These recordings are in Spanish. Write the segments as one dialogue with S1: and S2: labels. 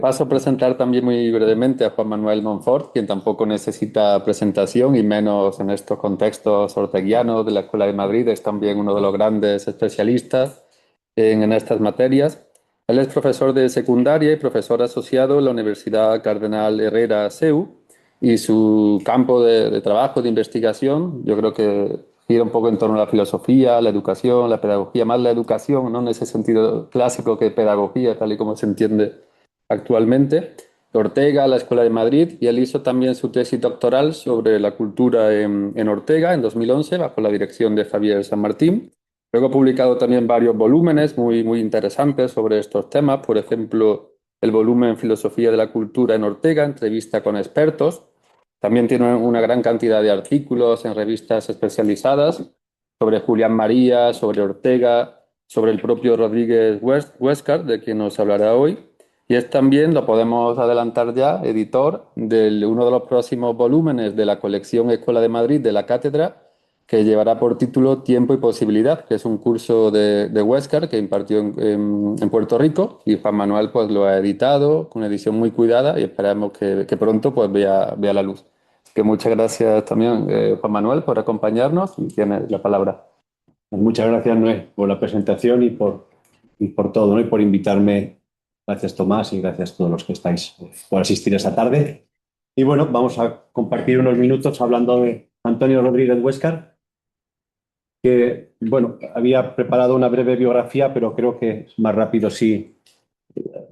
S1: Paso a presentar también muy brevemente a Juan Manuel Monfort, quien tampoco necesita presentación y menos en estos contextos orteguianos de la Escuela de Madrid. Es también uno de los grandes especialistas en estas materias. Él es profesor de secundaria y profesor asociado en la Universidad Cardenal Herrera CEU, y su campo de trabajo, de investigación, yo creo que gira un poco en torno a la filosofía, la educación, la pedagogía, más la educación, ¿no? En ese sentido clásico que pedagogía, tal y como se entiende actualmente. Ortega, la Escuela de Madrid, y él hizo también su tesis doctoral sobre la cultura en Ortega en 2011, bajo la dirección de Javier San Martín. Luego ha publicado también varios volúmenes muy interesantes sobre estos temas, por ejemplo, el volumen Filosofía de la Cultura en Ortega, entrevista con expertos. También tiene una gran cantidad de artículos en revistas especializadas sobre Julián María, sobre Ortega, sobre el propio Rodríguez Huéscar, de quien nos hablará hoy. Y es también, lo podemos adelantar ya, editor de uno de los próximos volúmenes de la colección Escuela de Madrid de la Cátedra, que llevará por título Tiempo y Posibilidad, que es un curso de Huéscar que impartió en Puerto Rico, y Juan Manuel pues lo ha editado con una edición muy cuidada y esperamos que pronto pues vea la luz. Así que muchas gracias también, Juan Manuel, por acompañarnos, y tiene la palabra.
S2: Pues muchas gracias, Noé, por la presentación y por todo, ¿no? Y por invitarme. Gracias, Tomás, y gracias a todos los que estáis por asistir esta tarde. Y bueno, vamos a compartir unos minutos hablando de Antonio Rodríguez Huéscar, que, bueno, había preparado una breve biografía, pero creo que es más rápido si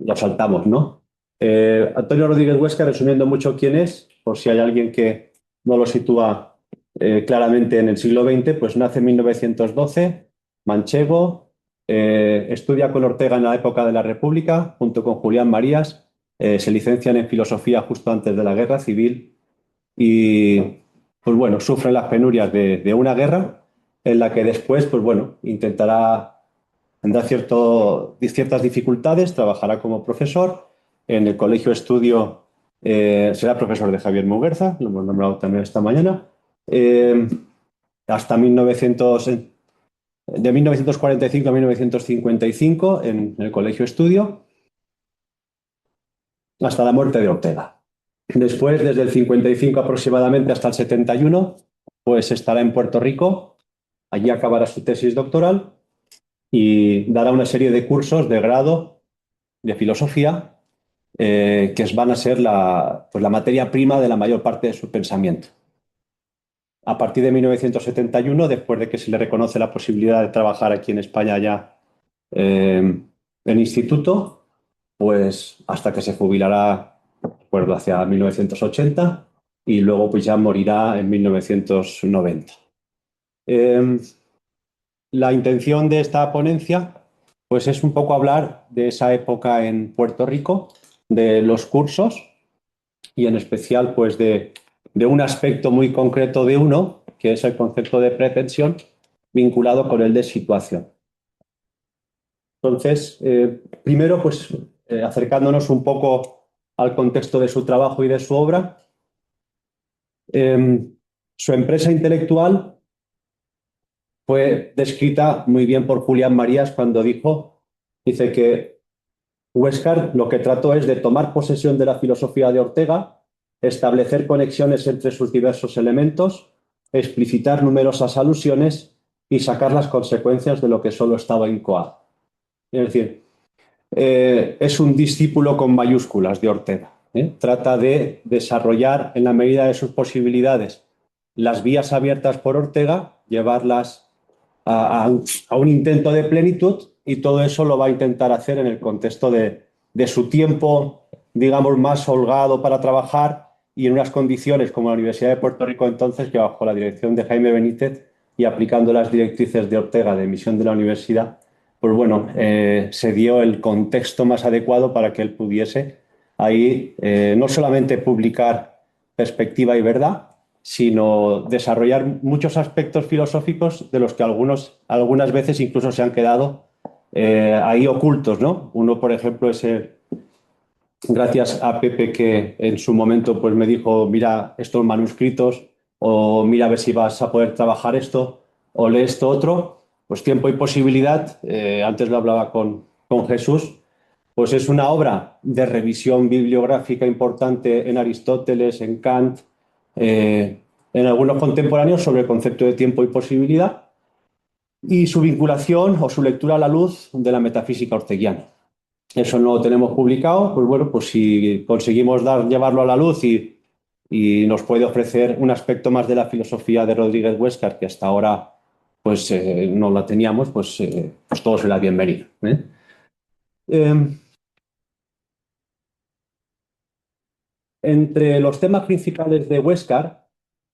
S2: lo saltamos, ¿no? Antonio Rodríguez Huéscar, resumiendo mucho quién es, por si hay alguien que no lo sitúa claramente en el siglo XX, pues nace en 1912, manchego, estudia con Ortega en la época de la República, junto con Julián Marías, se licencian en filosofía justo antes de la Guerra Civil y, pues bueno, sufren las penurias de una guerra en la que después, pues bueno, tendrá ciertas dificultades, trabajará como profesor en el colegio estudio, será profesor de Javier Muguerza, lo hemos nombrado también esta mañana, eh, hasta 1900, de 1945 a 1955 en el colegio estudio, hasta la muerte de Ortega. Después, desde el 55 aproximadamente hasta el 71, pues estará en Puerto Rico, allí acabará su tesis doctoral y dará una serie de cursos de grado de filosofía que van a ser pues la materia prima de la mayor parte de su pensamiento. A partir de 1971, después de que se le reconoce la posibilidad de trabajar aquí en España ya en instituto, pues hasta que se jubilará, recuerdo, hacia 1980 y luego pues ya morirá en 1990. Eh, la intención de esta ponencia pues es un poco hablar de esa época en Puerto Rico, de los cursos y en especial pues de un aspecto muy concreto de uno, que es el concepto de pretensión vinculado con el de situación. Entonces, primero pues acercándonos un poco al contexto de su trabajo y de su obra, su empresa intelectual fue descrita muy bien por Julián Marías cuando dice que Huéscar lo que trató es de tomar posesión de la filosofía de Ortega, establecer conexiones entre sus diversos elementos, explicitar numerosas alusiones y sacar las consecuencias de lo que solo estaba incoado. Es decir, es un discípulo con mayúsculas de Ortega. Trata de desarrollar en la medida de sus posibilidades las vías abiertas por Ortega, llevarlas a un intento de plenitud, y todo eso lo va a intentar hacer en el contexto de su tiempo, digamos, más holgado para trabajar y en unas condiciones como la Universidad de Puerto Rico entonces, que bajo la dirección de Jaime Benítez y aplicando las directrices de Ortega de emisión de la universidad, pues bueno, se dio el contexto más adecuado para que él pudiese ahí no solamente publicar Perspectiva y Verdad, sino desarrollar muchos aspectos filosóficos de los que algunas veces incluso se han quedado ahí ocultos, ¿no? Uno, por ejemplo, es gracias a Pepe, que en su momento pues, me dijo, mira estos manuscritos, o mira a ver si vas a poder trabajar esto, o lee esto otro, pues Tiempo y Posibilidad, antes lo hablaba con Jesús, pues es una obra de revisión bibliográfica importante en Aristóteles, en Kant, en algunos contemporáneos sobre el concepto de tiempo y posibilidad, y su vinculación o su lectura a la luz de la metafísica orteguiana. Eso no lo tenemos publicado, pues bueno, pues si conseguimos llevarlo a la luz y nos puede ofrecer un aspecto más de la filosofía de Rodríguez Huéscar, que hasta ahora pues no la teníamos, pues todo será bienvenido. Entre los temas principales de Huéscar,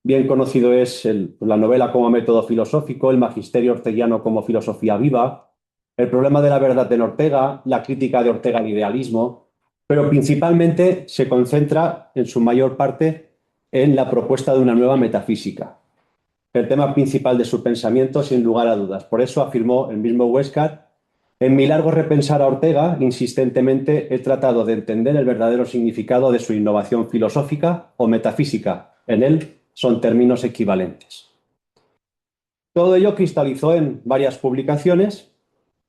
S2: bien conocido es la novela como método filosófico, el magisterio orteguiano como filosofía viva, el problema de la verdad en Ortega, la crítica de Ortega al idealismo, pero principalmente se concentra en su mayor parte en la propuesta de una nueva metafísica, el tema principal de su pensamiento sin lugar a dudas. Por eso afirmó el mismo Huéscar: en mi largo repensar a Ortega, insistentemente he tratado de entender el verdadero significado de su innovación filosófica o metafísica. En él son términos equivalentes. Todo ello cristalizó en varias publicaciones,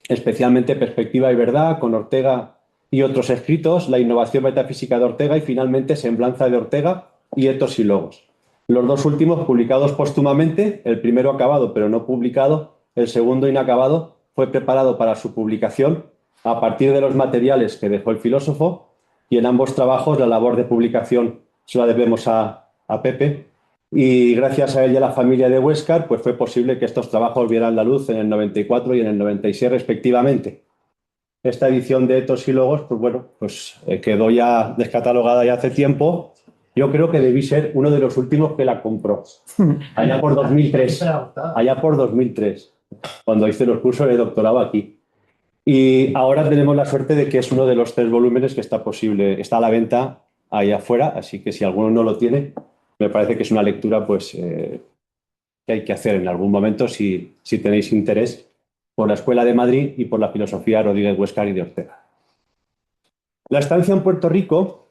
S2: especialmente Perspectiva y Verdad, con Ortega y otros escritos, La innovación metafísica de Ortega y finalmente Semblanza de Ortega y Etos y Logos. Los dos últimos publicados póstumamente, el primero acabado pero no publicado, el segundo inacabado fue preparado para su publicación a partir de los materiales que dejó el filósofo, y en ambos trabajos la labor de publicación se la debemos a Pepe, y gracias a él y a la familia de Huéscar pues fue posible que estos trabajos vieran la luz en el 94 y en el 96 respectivamente. Esta edición de Etos y Logos pues bueno, pues quedó ya descatalogada ya hace tiempo. Yo creo que debí ser uno de los últimos que la compró, allá por 2003, cuando hice los cursos de doctorado aquí. Y ahora tenemos la suerte de que es uno de los 3 volúmenes que está a la venta ahí afuera, así que si alguno no lo tiene, me parece que es una lectura pues, que hay que hacer en algún momento si tenéis interés por la Escuela de Madrid y por la filosofía de Rodríguez Huéscar y de Ortega. La estancia en Puerto Rico,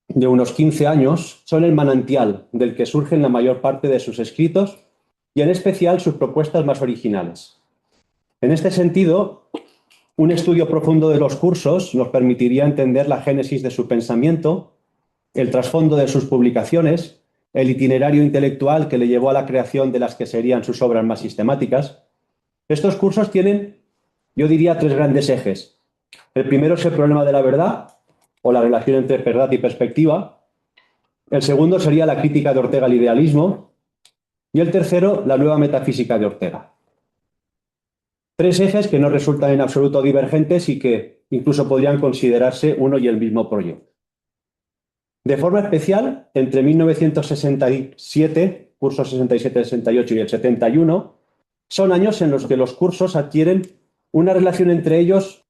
S2: de unos 15 años, son el manantial del que surgen la mayor parte de sus escritos y en especial sus propuestas más originales. En este sentido, un estudio profundo de los cursos nos permitiría entender la génesis de su pensamiento, el trasfondo de sus publicaciones, el itinerario intelectual que le llevó a la creación de las que serían sus obras más sistemáticas. Estos cursos tienen, yo diría, 3 grandes ejes. El primero es el problema de la verdad, o la relación entre verdad y perspectiva. El segundo sería la crítica de Ortega al idealismo. Y el tercero, la nueva metafísica de Ortega. 3 ejes que no resultan en absoluto divergentes y que incluso podrían considerarse uno y el mismo proyecto. De forma especial, entre 1967, cursos 67-68 y el 71, son años en los que los cursos adquieren una relación entre ellos,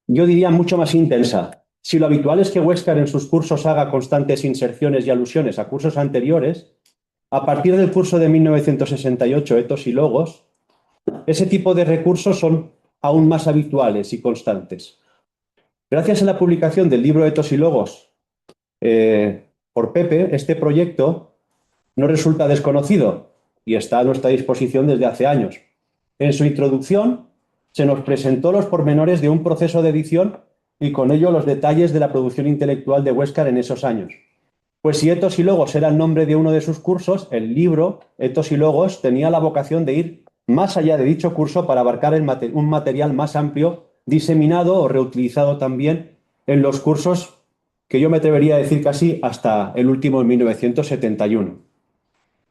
S2: yo diría, mucho más intensa. Si lo habitual es que Huéscar en sus cursos haga constantes inserciones y alusiones a cursos anteriores, a partir del curso de 1968, Etos y Logos, ese tipo de recursos son aún más habituales y constantes. Gracias a la publicación del libro Etos y Logos por Pepe, este proyecto no resulta desconocido y está a nuestra disposición desde hace años. En su introducción se nos presentó los pormenores de un proceso de edición y con ello los detalles de la producción intelectual de Huéscar en esos años. Pues si Etos y Logos era el nombre de uno de sus cursos, el libro Etos y Logos tenía la vocación de ir más allá de dicho curso para abarcar un material más amplio, diseminado o reutilizado también en los cursos que yo me atrevería a decir casi hasta el último en 1971.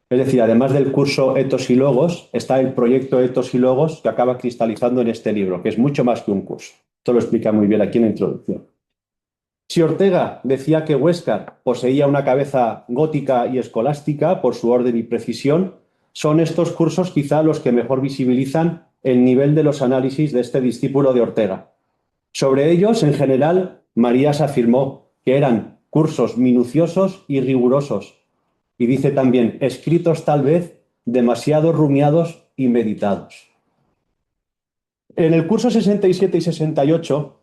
S2: Es decir, además del curso Etos y Logos, está el proyecto Etos y Logos que acaba cristalizando en este libro, que es mucho más que un curso. Esto lo explica muy bien aquí en la introducción. Si Ortega decía que Huéscar poseía una cabeza gótica y escolástica por su orden y precisión, son estos cursos quizá los que mejor visibilizan el nivel de los análisis de este discípulo de Ortega. Sobre ellos, en general, Marías afirmó que eran cursos minuciosos y rigurosos, y dice también, escritos tal vez demasiado rumiados y meditados. En el curso 67 y 68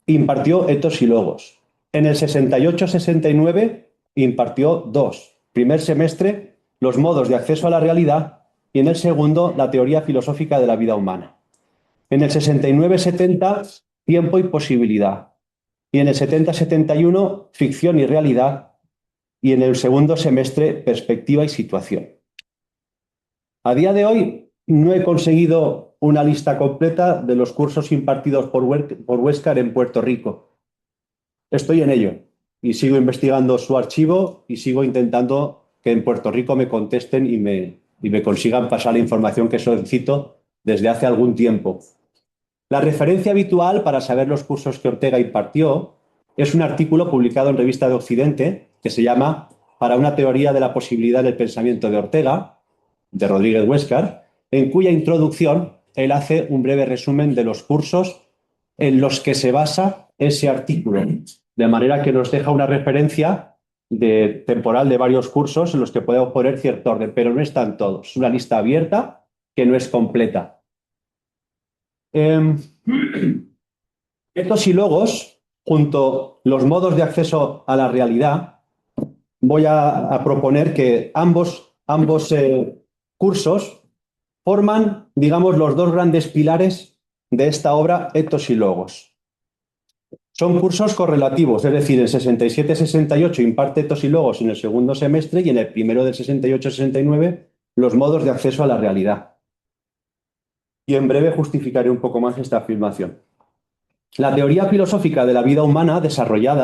S2: impartió Etos y Logos. En el 68-69 impartió 2. Primer semestre, los modos de acceso a la realidad, y en el segundo, la teoría filosófica de la vida humana. En el 69-70, tiempo y posibilidad. y en el 70-71 ficción y realidad, y en el segundo semestre perspectiva y situación. A día de hoy no he conseguido una lista completa de los cursos impartidos por Huéscar en Puerto Rico. Estoy en ello y sigo investigando su archivo y sigo intentando que en Puerto Rico me contesten y me consigan pasar la información que solicito desde hace algún tiempo. La referencia habitual para saber los cursos que Ortega impartió es un artículo publicado en Revista de Occidente que se llama Para una teoría de la posibilidad del pensamiento de Ortega, de Rodríguez Huéscar, en cuya introducción él hace un breve resumen de los cursos en los que se basa ese artículo, de manera que nos deja una referencia temporal de varios cursos en los que podemos poner cierto orden, pero no están todos. Es una lista abierta que no es completa. Etos y logos, junto a los modos de acceso a la realidad, voy a proponer que ambos cursos forman, digamos, los dos grandes pilares de esta obra, Etos y Logos. Son cursos correlativos, es decir, en 67-68 imparte Etos y Logos en el segundo semestre y en el primero del 68-69 los modos de acceso a la realidad. Y en breve justificaré un poco más esta afirmación. La teoría filosófica de la vida humana desarrolla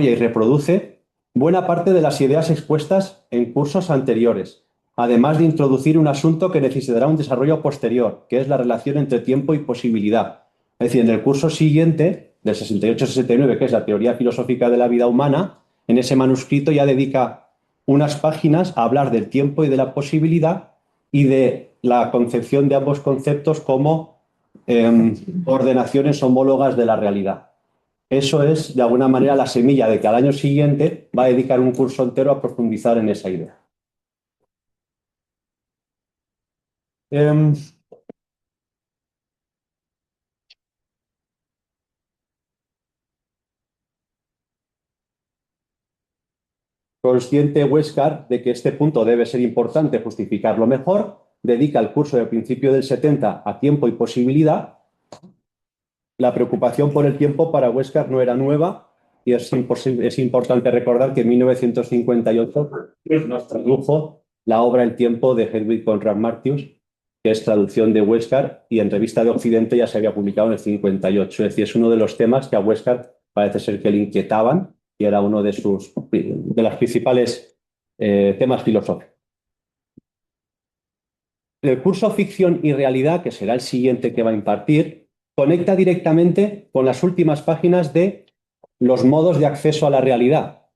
S2: y reproduce buena parte de las ideas expuestas en cursos anteriores, además de introducir un asunto que necesitará un desarrollo posterior, que es la relación entre tiempo y posibilidad. Es decir, en el curso siguiente, del 68-69, que es la teoría filosófica de la vida humana, en ese manuscrito ya dedica unas páginas a hablar del tiempo y de la posibilidad y de la concepción de ambos conceptos como ordenaciones homólogas de la realidad. Eso es, de alguna manera, la semilla de que al año siguiente va a dedicar un curso entero a profundizar en esa idea. Consciente Huéscar de que este punto debe ser importante justificarlo mejor, dedica el curso del principio del 70 a tiempo y posibilidad. La preocupación por el tiempo para Huéscar no era nueva y es importante recordar que en 1958 nos tradujo la obra El tiempo de Hedwig Conrad Martius, que es traducción de Huéscar, y en Revista de Occidente ya se había publicado en el 58. Es decir, es uno de los temas que a Huéscar parece ser que le inquietaban y era uno de los principales temas filosóficos. El curso Ficción y Realidad, que será el siguiente que va a impartir, conecta directamente con las últimas páginas de Los modos de acceso a la realidad,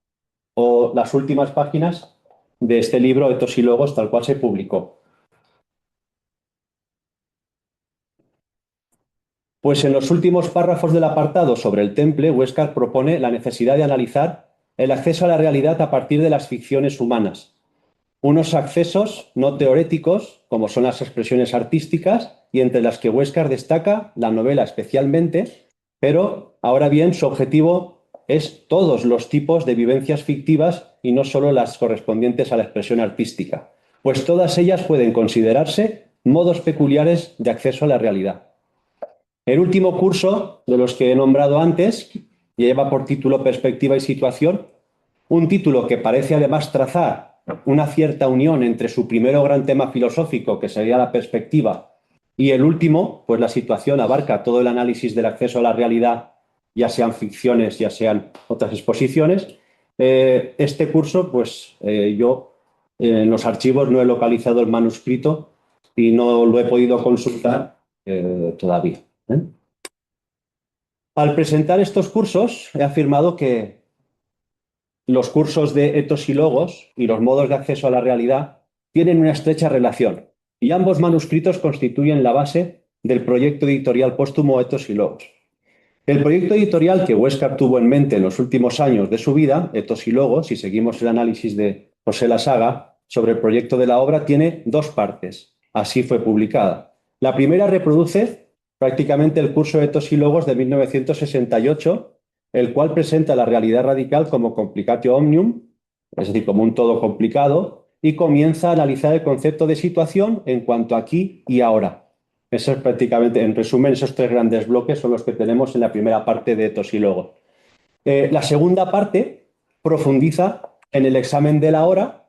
S2: o las últimas páginas de este libro Etos y Logos, tal cual se publicó. Pues en los últimos párrafos del apartado sobre el temple, Huéscar propone la necesidad de analizar el acceso a la realidad a partir de las ficciones humanas. Unos accesos no teoréticos, como son las expresiones artísticas, y entre las que Huéscar destaca la novela especialmente, pero ahora bien su objetivo es todos los tipos de vivencias fictivas y no solo las correspondientes a la expresión artística, pues todas ellas pueden considerarse modos peculiares de acceso a la realidad. El último curso de los que he nombrado antes lleva por título Perspectiva y Situación, un título que parece además trazar una cierta unión entre su primero gran tema filosófico, que sería la perspectiva, y el último, pues la situación abarca todo el análisis del acceso a la realidad, ya sean ficciones, ya sean otras exposiciones. Este curso, pues yo en los archivos no he localizado el manuscrito y no lo he podido consultar todavía. Al presentar estos cursos, he afirmado que los cursos de Etos y Logos y los modos de acceso a la realidad tienen una estrecha relación y ambos manuscritos constituyen la base del proyecto editorial póstumo Etos y Logos. El proyecto editorial que Huéscar tuvo en mente en los últimos años de su vida, Etos y Logos, si seguimos el análisis de José Lasaga sobre el proyecto de la obra, tiene dos partes. Así fue publicada. La primera reproduce prácticamente el curso Etos y Logos de 1968, el cual presenta la realidad radical como complicatio omnium, es decir, como un todo complicado, y comienza a analizar el concepto de situación en cuanto a aquí y ahora. Eso es prácticamente, en resumen, esos tres grandes bloques son los que tenemos en la primera parte de Etos y Logos. La segunda parte profundiza en el examen de la hora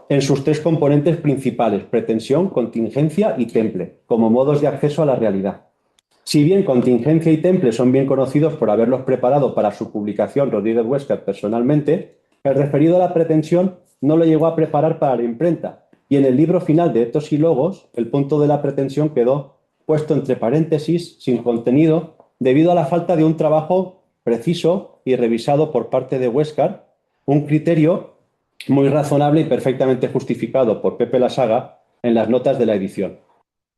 S2: en sus tres componentes principales, pretensión, contingencia y temple, como modos de acceso a la realidad. Si bien contingencia y temple son bien conocidos por haberlos preparado para su publicación Rodríguez Huescar personalmente, el referido a la pretensión no lo llegó a preparar para la imprenta, y en el libro final de Etos y Logos el punto de la pretensión quedó puesto entre paréntesis, sin contenido, debido a la falta de un trabajo preciso y revisado por parte de Huescar, un criterio muy razonable y perfectamente justificado por Pepe Lasaga en las notas de la edición.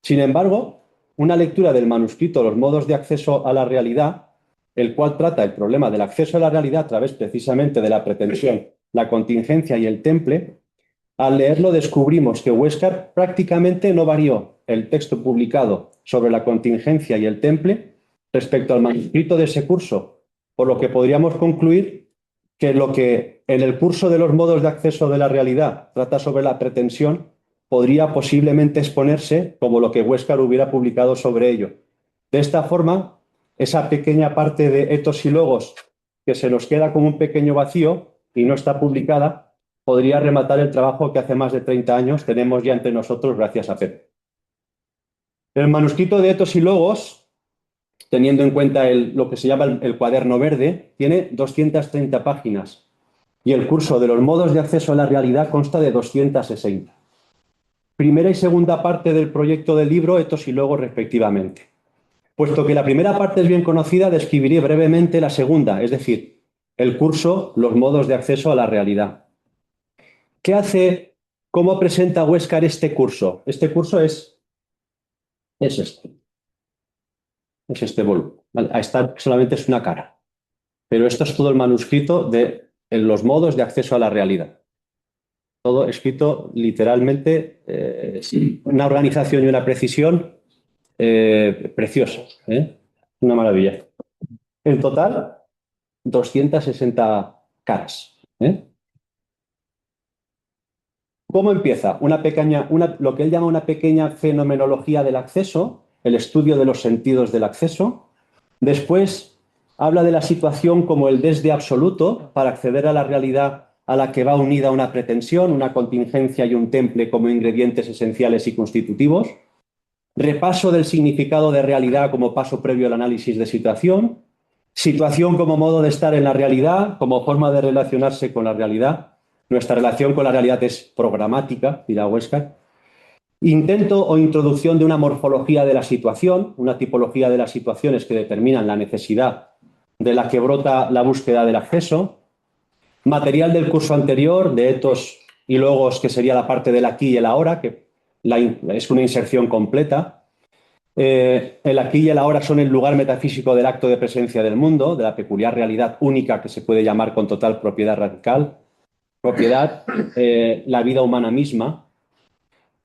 S2: Sin embargo, una lectura del manuscrito Los modos de acceso a la realidad, el cual trata el problema del acceso a la realidad a través precisamente de la pretensión, la contingencia y el temple, al leerlo descubrimos que Huescar prácticamente no varió el texto publicado sobre la contingencia y el temple respecto al manuscrito de ese curso, por lo que podríamos concluir que lo que en el curso de los modos de acceso de la realidad trata sobre la pretensión podría posiblemente exponerse como lo que Huescar hubiera publicado sobre ello. De esta forma, esa pequeña parte de Etos y Logos que se nos queda como un pequeño vacío y no está publicada, podría rematar el trabajo que hace más de 30 años tenemos ya entre nosotros gracias a Pepe. El manuscrito de Etos y Logos, teniendo en cuenta lo que se llama el cuaderno verde, tiene 230 páginas y el curso de los modos de acceso a la realidad consta de 260. Primera y segunda parte del proyecto del libro, Etos y Logos respectivamente. Puesto que la primera parte es bien conocida, describiré brevemente la segunda, es decir, el curso, los modos de acceso a la realidad. ¿Qué hace, cómo presenta Huescar este curso? Este curso es este. Es este volumen. Vale, esta solamente es una cara. Pero esto es todo el manuscrito de los modos de acceso a la realidad. Todo escrito literalmente, una organización y una precisión preciosos. Una maravilla. En total, 260 caras. ¿Cómo empieza? Lo que él llama una pequeña fenomenología del acceso, el estudio de los sentidos del acceso. Después habla de la situación como el desde absoluto para acceder a la realidad a la que va unida una pretensión, una contingencia y un temple como ingredientes esenciales y constitutivos. Repaso del significado de realidad como paso previo al análisis de situación. Situación como modo de estar en la realidad, como forma de relacionarse con la realidad. Nuestra relación con la realidad es programática, dirá Huescar. Intento o introducción de una morfología de la situación, una tipología de las situaciones que determinan la necesidad de la que brota la búsqueda del acceso. Material del curso anterior, de etos y logos, que sería la parte del aquí y el ahora, que es una inserción completa. El aquí y el ahora son el lugar metafísico del acto de presencia del mundo, de la peculiar realidad única que se puede llamar con total propiedad radical. Propiedad, la vida humana misma.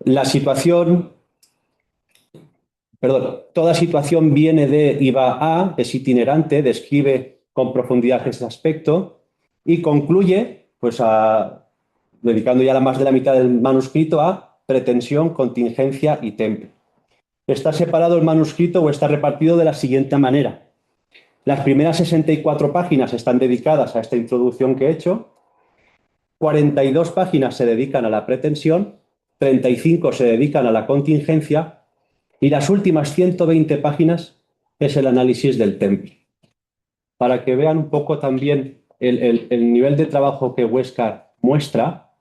S2: La situación, perdón, toda situación viene de y va a, es itinerante, describe con profundidad ese aspecto y concluye, pues dedicando ya más de la mitad del manuscrito a pretensión, contingencia y temple. Está separado el manuscrito o está repartido de la siguiente manera. Las primeras 64 páginas están dedicadas a esta introducción que he hecho, 42 páginas se dedican a la pretensión, 35 se dedican a la contingencia y las últimas 120 páginas es el análisis del temple. Para que vean un poco también el nivel de trabajo que Huescar muestra,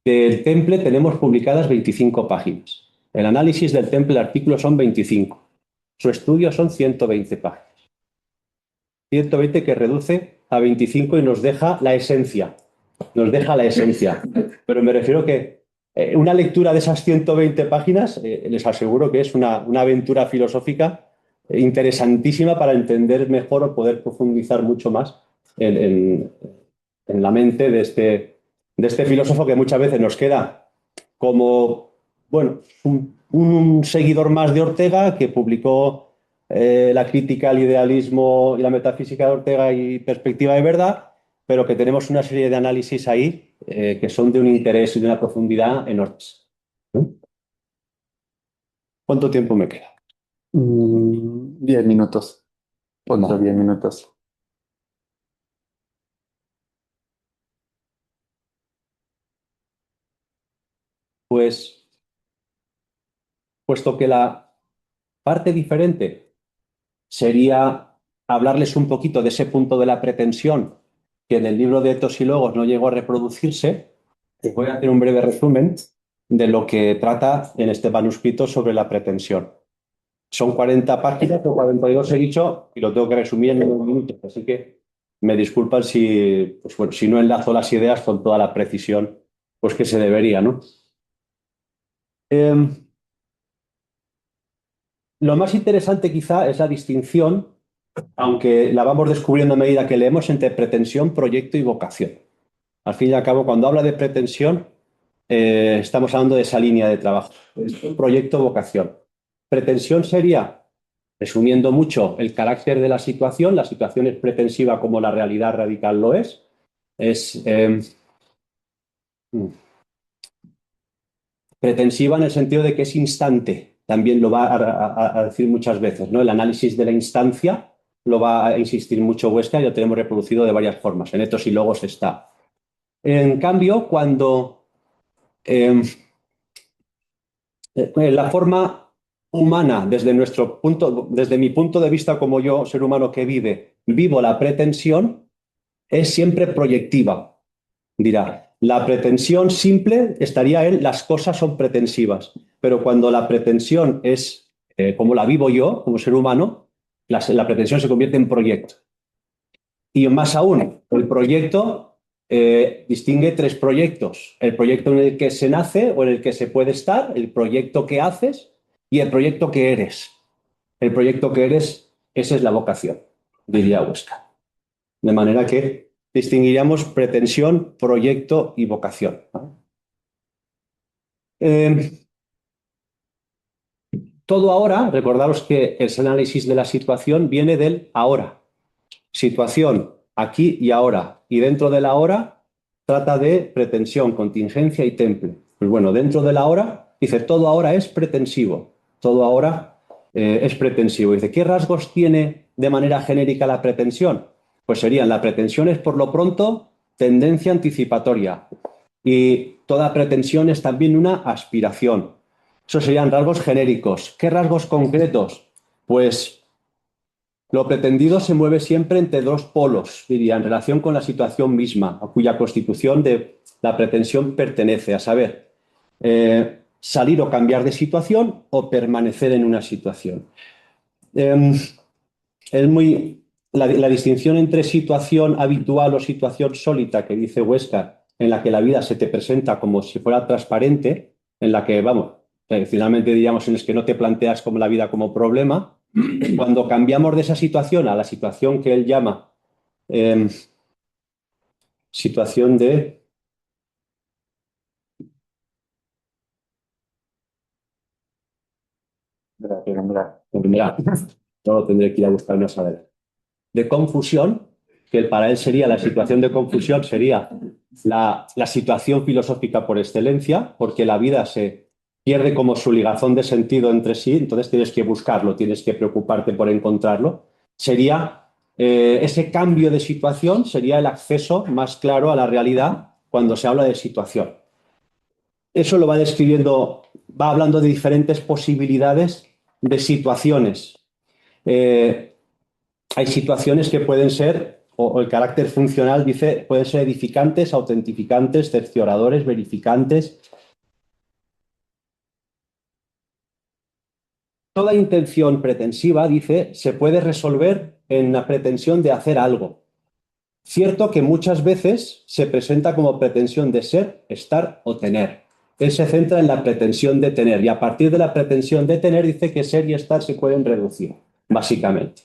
S2: del temple tenemos publicadas 25 páginas. El análisis del temple, el artículo son 25. Su estudio son 120 páginas. 120 que reduce a 25 y nos deja la esencia. Nos deja la esencia. Pero me refiero que una lectura de esas 120 páginas, les aseguro que es una aventura filosófica interesantísima para entender mejor o poder profundizar mucho más en la mente de este filósofo que muchas veces nos queda como, bueno, un seguidor más de Ortega que publicó la crítica al idealismo y la metafísica de Ortega y perspectiva de verdad, pero que tenemos una serie de análisis ahí que son de un interés y de una profundidad enormes. ¿Cuánto tiempo me queda?
S1: 10 minutos. Otros
S2: Vale.
S1: 10 minutos.
S2: Pues, puesto que la parte diferente sería hablarles un poquito de ese punto de la pretensión que en el libro de Etos y Logos no llegó a reproducirse, les voy a hacer un breve resumen de lo que trata en este manuscrito sobre la pretensión. Son 40 páginas, o 42 he dicho, y lo tengo que resumir en unos minutos, así que me disculpan si, pues bueno, si no enlazo las ideas con toda la precisión pues que se debería, ¿no? Eh, lo más interesante quizá es la distinción, aunque la vamos descubriendo a medida que leemos, entre pretensión, proyecto y vocación. Al fin y al cabo, cuando habla de pretensión, estamos hablando de esa línea de trabajo. Es un proyecto, vocación. Pretensión sería, resumiendo mucho, el carácter de la situación. La situación es pretensiva como la realidad radical lo es. Es pretensiva en el sentido de que es instante. También lo va a decir muchas veces, ¿no? El análisis de la instancia lo va a insistir mucho Huesca y lo tenemos reproducido de varias formas. En Etos y Logos está. En cambio, cuando la forma humana, desde mi punto de vista como yo, ser humano que vive, vivo la pretensión, es siempre proyectiva. Dirá, la pretensión simple estaría en las cosas son pretensivas, pero cuando la pretensión es como la vivo yo, como ser humano, la pretensión se convierte en proyecto. Y más aún, el proyecto distingue tres proyectos. El proyecto en el que se nace o en el que se puede estar, el proyecto que haces y el proyecto que eres. El proyecto que eres, esa es la vocación, diría Huesca. De manera que distinguiríamos pretensión, proyecto y vocación. Eh, todo ahora, recordaros que el análisis de la situación viene del ahora. Situación aquí y ahora. Y dentro de la ahora trata de pretensión, contingencia y temple. Pues bueno, dentro de la ahora dice todo ahora es pretensivo. Todo ahora es pretensivo. Dice, ¿qué rasgos tiene de manera genérica la pretensión? Pues serían, la pretensión es por lo pronto tendencia anticipatoria. Y toda pretensión es también una aspiración. Esos serían rasgos genéricos. ¿Qué rasgos concretos? Pues lo pretendido se mueve siempre entre dos polos, diría, en relación con la situación misma, a cuya constitución de la pretensión pertenece, a saber, salir o cambiar de situación o permanecer en una situación. Eh, es muy la distinción entre situación habitual o situación sólita que dice Huesca, en la que la vida se te presenta como si fuera transparente, en la que, vamos, finalmente diríamos en el que no te planteas como la vida como problema. Cuando cambiamos de esa situación a la situación que él llama eh, situación de... Mira, no lo tendré que ir a buscar más adelante. De confusión, que para él sería la situación de confusión, sería la situación filosófica por excelencia, porque la vida se pierde como su ligazón de sentido entre sí, entonces tienes que buscarlo, tienes que preocuparte por encontrarlo. Sería ese cambio de situación, sería el acceso más claro a la realidad cuando se habla de situación. Eso lo va describiendo, va hablando de diferentes posibilidades de situaciones. Eh, hay situaciones que pueden ser, o el carácter funcional dice, pueden ser edificantes, autentificantes, cercioradores, verificantes. Toda intención pretensiva, dice, se puede resolver en la pretensión de hacer algo. Cierto que muchas veces se presenta como pretensión de ser, estar o tener. Él se centra en la pretensión de tener y a partir de la pretensión de tener dice que ser y estar se pueden reducir, básicamente.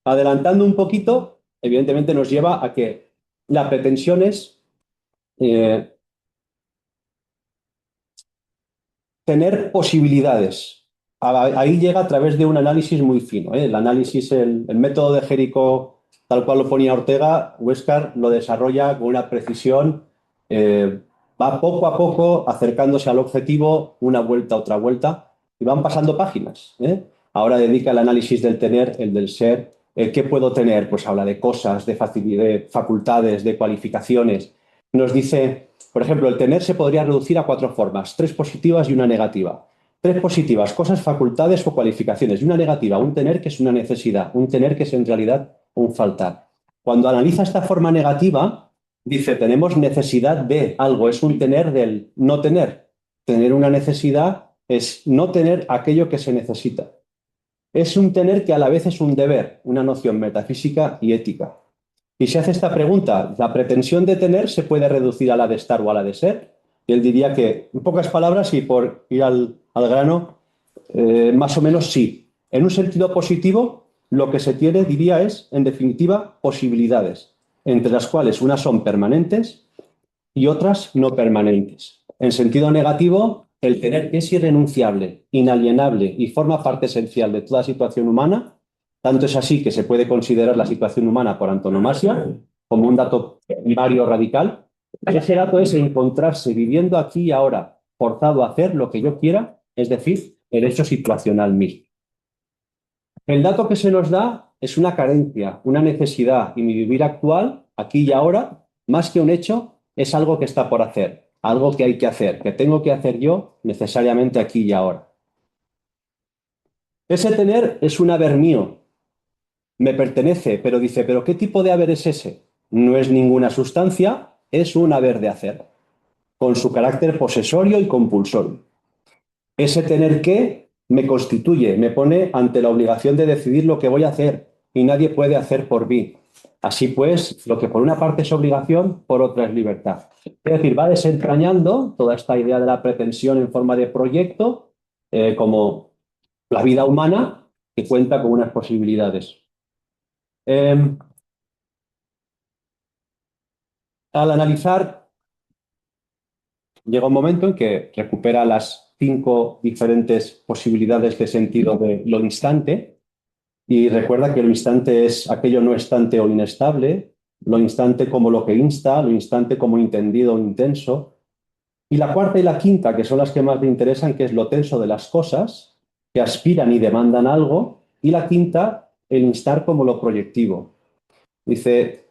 S2: Adelantando un poquito, evidentemente nos lleva a que la pretensión es tener posibilidades. Ahí llega a través de un análisis muy fino. El análisis, el método de Jericó, tal cual lo ponía Ortega, Huescar lo desarrolla con una precisión, va poco a poco acercándose al objetivo, una vuelta, otra vuelta, y van pasando páginas, ¿eh? Ahora dedica el análisis del tener, el del ser. ¿Qué puedo tener? Pues habla de cosas, de facultades, de cualificaciones. Nos dice, por ejemplo, el tener se podría reducir a 4 formas, 3 positivas y una negativa. 3 positivas, cosas, facultades o cualificaciones. Y una negativa, un tener que es una necesidad, un tener que es en realidad un faltar. Cuando analiza esta forma negativa, dice, tenemos necesidad de algo, es un tener del no tener. Tener una necesidad es no tener aquello que se necesita. Es un tener que a la vez es un deber, una noción metafísica y ética. Y se hace esta pregunta, ¿la pretensión de tener se puede reducir a la de estar o a la de ser? Y él diría que, en pocas palabras y por ir al grano, más o menos sí. En un sentido positivo, lo que se tiene, diría, es, en definitiva, posibilidades, entre las cuales unas son permanentes y otras no permanentes. En sentido negativo, el tener que es irrenunciable, inalienable y forma parte esencial de toda situación humana, tanto es así que se puede considerar la situación humana por antonomasia como un dato primario radical. Ese dato es encontrarse viviendo aquí y ahora, forzado a hacer lo que yo quiera, es decir, el hecho situacional mismo. El dato que se nos da es una carencia, una necesidad, y mi vivir actual, aquí y ahora, más que un hecho, es algo que está por hacer, algo que hay que hacer, que tengo que hacer yo necesariamente aquí y ahora. Ese tener es un haber mío, me pertenece, pero dice, ¿pero qué tipo de haber es ese? No es ninguna sustancia, es un haber de hacer, con su carácter posesorio y compulsorio. Ese tener que me constituye, me pone ante la obligación de decidir lo que voy a hacer y nadie puede hacer por mí. Así pues, lo que por una parte es obligación, por otra es libertad. Es decir, va desentrañando toda esta idea de la pretensión en forma de proyecto, como la vida humana, que cuenta con unas posibilidades. Al analizar, llega un momento en que recupera las 5 diferentes posibilidades de sentido de lo instante. Y recuerda que lo instante es aquello no estante o inestable, lo instante como lo que insta, lo instante como entendido o intenso. Y la cuarta y la quinta, que son las que más me interesan, que es lo tenso de las cosas, que aspiran y demandan algo. Y la quinta, el instar como lo proyectivo. Dice,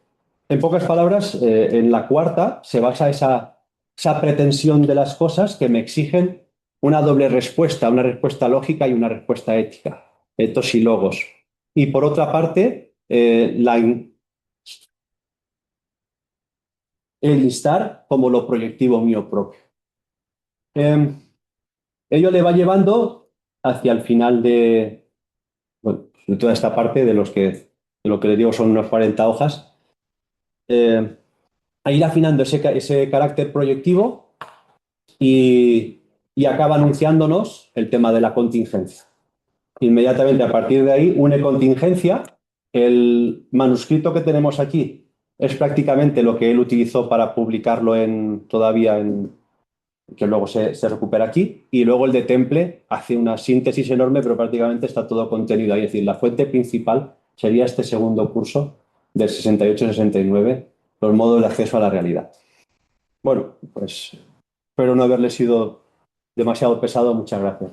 S2: en pocas palabras, en la cuarta se basa esa pretensión de las cosas que me exigen una doble respuesta, una respuesta lógica y una respuesta ética, etos y logos. Y por otra parte, el instar como lo proyectivo mío propio. Ello le va llevando hacia el final bueno, de toda esta parte de lo que le digo son unas 40 hojas, eh, a ir afinando ese carácter proyectivo y acaba anunciándonos el tema de la contingencia. Inmediatamente a partir de ahí, une contingencia. El manuscrito que tenemos aquí es prácticamente lo que él utilizó para publicarlo que luego se recupera aquí, y luego el de Temple hace una síntesis enorme, pero prácticamente está todo contenido ahí. Es decir, la fuente principal sería este segundo curso del 68-69, los modos de acceso a la realidad. Bueno, pues espero no haberle sido demasiado pesado. Muchas gracias.